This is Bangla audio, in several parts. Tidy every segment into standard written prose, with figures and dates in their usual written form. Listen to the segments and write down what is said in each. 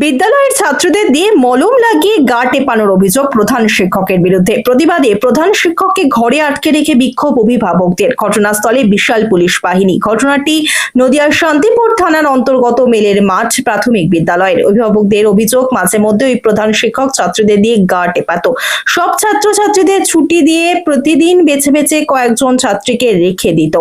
বিদ্যালয়ের ছাত্রদের দিয়ে মলম লাগিয়ে গা টেপানোর অভিযোগ প্রধান শিক্ষকের বিরুদ্ধে। প্রতিবাদে প্রধান শিক্ষককে ঘরে আটকে রেখে বিক্ষোভ অভিভাবকদের। ঘটনাস্থলে বিশাল পুলিশ বাহিনী। ঘটনাটি নদিয়ার শান্তিপুর থানার অন্তর্গত মেলের মাঠ প্রাথমিক বিদ্যালয়ের। অভিভাবকদের অভিযোগ, মাঝে মধ্যে ওই প্রধান শিক্ষক ছাত্রদের দিয়ে গা টেপাতো। সব ছাত্রছাত্রীদের ছুটি দিয়ে প্রতিদিন বেছে বেছে কয়েকজন ছাত্রীকে রেখে দিত,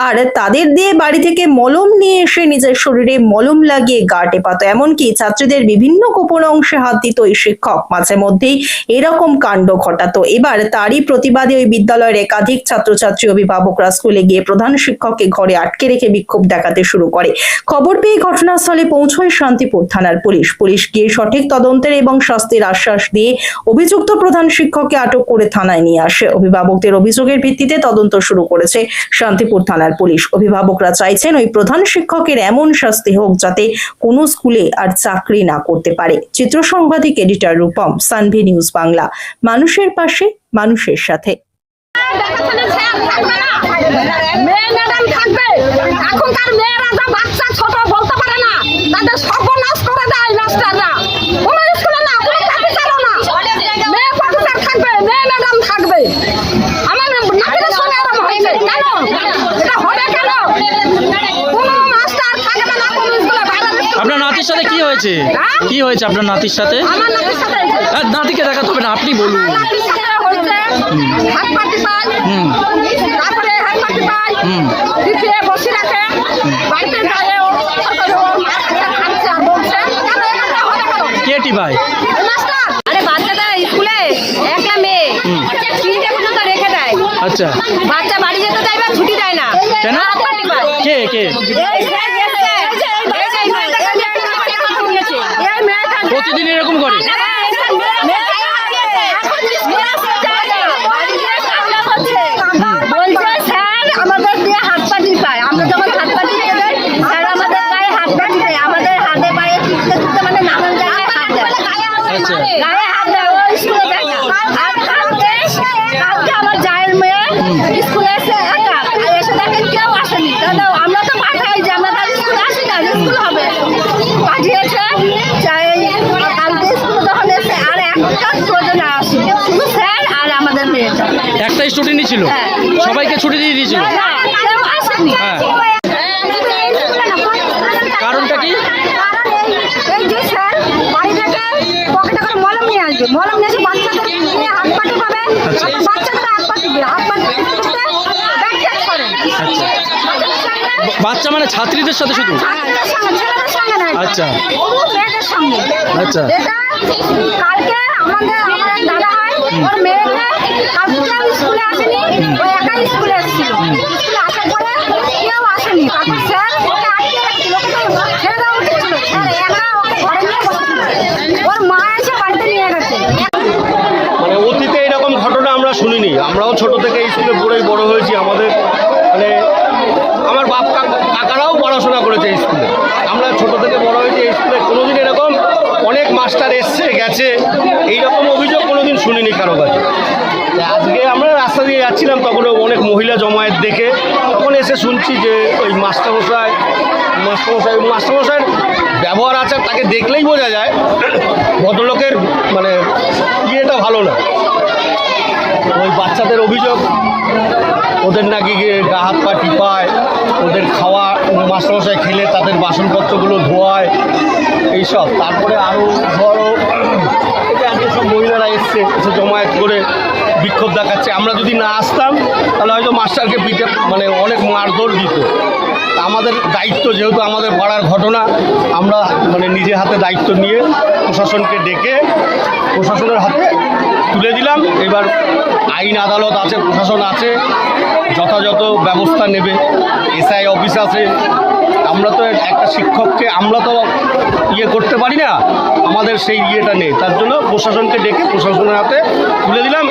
আর তাদের দিয়ে বাড়ি থেকে মলম নিয়ে এসে নিজের শরীরে মলম লাগিয়ে গা টেপাতো। এমনকি ছাত্রীদের বিভিন্ন গোপন অংশে হাত দিত ওই শিক্ষক। মাঝে মধ্যেই এরকম কাণ্ড ঘটাতো। এবার তারই প্রতিবাদে ওই বিদ্যালয়ের একাধিক ছাত্রছাত্রী অভিভাবকরা স্কুলে গিয়ে প্রধান শিক্ষককে ঘরে আটকে রেখে বিক্ষোভ দেখাতে শুরু করে। খবর পেয়ে ঘটনাস্থলে পৌঁছয় শান্তিপুর থানার পুলিশ। পুলিশ গিয়ে সঠিক তদন্তের এবং শাস্তির আশ্বাস দিয়ে অভিযুক্ত প্রধান শিক্ষককে আটক করে থানায় নিয়ে আসে। অভিভাবকদের অভিযোগের ভিত্তিতে তদন্ত শুরু করেছে শান্তিপুর থানার পুলিশ। অভিভাবকরা চাইছেন ওই প্রধান শিক্ষকের এমন শাস্তি হোক যাতে কোনো স্কুলে আর চাকরি না করতে পারে। চিত্র সাংবাদিক এডিটর রূপম, সানভি নিউজ বাংলা, মানুষের পাশে, মানুষের সাথে। এখনকার মেয়েরা যা বাচ্চা ছোট বলতে পারে না, তাদের সর্বনাশ করে দেয় মাস্টাররা। কোনো স্কুলে না, কোনো অফিসারও না, মেয়ে অফিসার থাকবে, মেয়ে ম্যাডাম থাকবে। আমার নাতির সঙ্গে এরকম হয়েছে। কেন এটা হবে? কেন কোনো মাস্টার থাকবে না কোনো স্কুলে? আপনার নাতির সাথে কি হয়েছে? কি হয়েছে আপনার নাতির সাথে? আমার নাতির সাথে নাতিকে দেখাতে হবে না, আপনি বলুন। নাতির সাথে হয়েছে হাত পাটি পায়, তারপরে হাত পাটি পায়, পিছিয়ে বসে রাখে, বাড়িতে যায় ও খাচ্ছে আর বলছে কেন এখানটা হবে কেন? কে টিপাই? মাস্টার। আরে বাচ্চাটা স্কুলে একলা মেয়ে 3টে পর্যন্ত রেখে দেয়। আচ্ছা, বাচ্চা বাড়ি যেতে চাইবে, ছুটি দেয় না। কেন? হাত পাটি পায়। কে কে প্রতিদিন এরকম করে? বলছে স্যার আমাদের দিয়ে হাত পাটি পায়। আমরা যখন হাত পাটি দিয়ে দেয়, স্যার আমাদের গায়ে হাত পাটি দেয়। আমাদের হাতে পায়ে টিপতে টিপতে মানে নানান জায়গায় হাত দেয়। আচ্ছা, গায়ে হাত দেয়, ও স্কুলে যায় না। আর কালকে আমার জায়ের মেয়ে স্কুলে এসে একা, আর এসে দেখে কেউ আসেনি। তাহলে আমরা তো পাঠাই যে আমরা তার স্কুলে আসি না, স্কুল হবে। পাঠিয়েছে কালকে স্কুলে যখন এসে আর একটা প্রয়োজনে আসি, শুধু স্যার আর আমাদের মেয়েটা। একটা স্টুডেন্টই ছিল, হ্যাঁ। সবাইকে ছুটি দিয়ে দিয়েছিল। কেউ আসেনি। হ্যাঁ। কারণটা কি? এই যে স্যার বাড়ি থেকে পকেটে করে মলম নিয়ে আসবে, মলম নিয়ে এসে বাচ্চাদের নিয়ে হাত পাটি পাবে, তারপর বাচ্চাদের হাত পাটি দিবে, হাত পাটি দিতে ব্যাগ চেক করে। আচ্ছা, বাচ্চা মানে ছাত্রীদের সাথে শুধু? ছাত্রীদের সঙ্গে, ছেলেদের সঙ্গে নয়। আচ্ছা, শুধু মেয়েদের সঙ্গে। আচ্ছা। এটা কালকে আমাদের দাদা হয়, ওর মেয়েকে কালকে স্কুলে আসেনি, ও একাই স্কুলে এসেছিল। স্কুলে আসার পরে কেউ আসেনি। তারপর স্যার ওকে আটকে রাখছিল, ওকে তো ছেড়ে দেওয়া উচিত ছিল। স্যার একা ওকে ঘরে নিয়ে বসেছিল। ওর মা এসে বাড়িতে নিয়ে গেছে। মানে অতীতে এরকম ঘটনা আমরা শুনিনি। আমরাও ছোট থেকে এই স্কুলে পড়েই বড় হয়েছি। আমাদের মানে আমার বাপ কাকারাও পড়াশোনা করেছে এই স্কুলে। আমরা ছোট থেকে বড় হয়েছি এই স্কুলে। কোনোদিন এরকম অনেক মাস্টার এসছে গেছে এইরকম অভিযোগ কোনোদিন শুনিনি কারো কাছে। আজকে আমরা রাস্তা দিয়ে যাচ্ছিলাম, তখন অনেক মহিলা জমায়েত দেখে তখন এসে শুনছি যে ওই মাস্টারমশাইয়ের ব্যবহার আছে, তাকে দেখলেই বোঝা যায় ভদ্রলোকের মানে ইয়েটা ভালো না। ওই বাচ্চাদের অভিযোগ ওদের নাকি গা হাত পা টিপায়, ওদের খাওয়া মাস্টারমশাই খেলে তাদের বাসনপত্রগুলো ধোয়ায় এইসব। তারপরে আরও ধরো এটা সব মহিলারা এসে জমায়েত করে বিক্ষোভ দেখাচ্ছে। আমরা যদি না আসতাম তাহলে হয়তো মাস্টারকে পিঠে মানে অনেক মারধর দিত। আমাদের দায়িত্ব, যেহেতু আমাদের পাড়ার ঘটনা, আমরা মানে নিজে হাতে দায়িত্ব নিয়ে প্রশাসনকে ডেকে প্রশাসনের হাতে তুলে দিলাম। এবার আইন আদালত আছে, প্রশাসন আছে, যথাযথ ব্যবস্থা নেবে। এসআই অফিস আছে। আমরা তো একটা শিক্ষককে আমরা তো ইয়ে করতে পারি না, আমাদের সেই ইয়েটা নেই। তার জন্য প্রশাসনকে ডেকে প্রশাসনের হাতে তুলে দিলাম।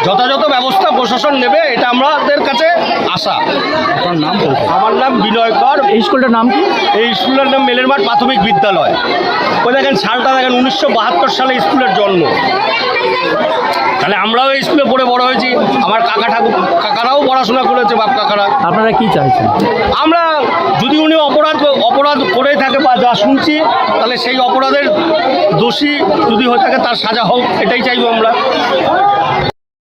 যথাযথ ব্যবস্থা প্রশাসন নেবে, এটা আমাদের কাছে আশা। আপনার নাম? আমার নাম বিনয় কর। এই স্কুলটার নাম কি? এই স্কুলের নাম মেলেরমাঠ প্রাথমিক বিদ্যালয়। ওই দেখেন সালটা দেখেন 1972 সালে স্কুলের জন্ম। তাহলে আমরাও এই স্কুলে পড়ে বড় হয়েছি, আমার কাকারাও পড়াশোনা করেছে, বাপ কাকারা। আপনারা কি চাইছেন? আমরা যদি উনি অপরাধ করে থাকে বা যা শুনছি, তাহলে সেই অপরাধের দোষী যদি হয়ে থাকে তার সাজা হোক, এটাই চাইবো আমরা।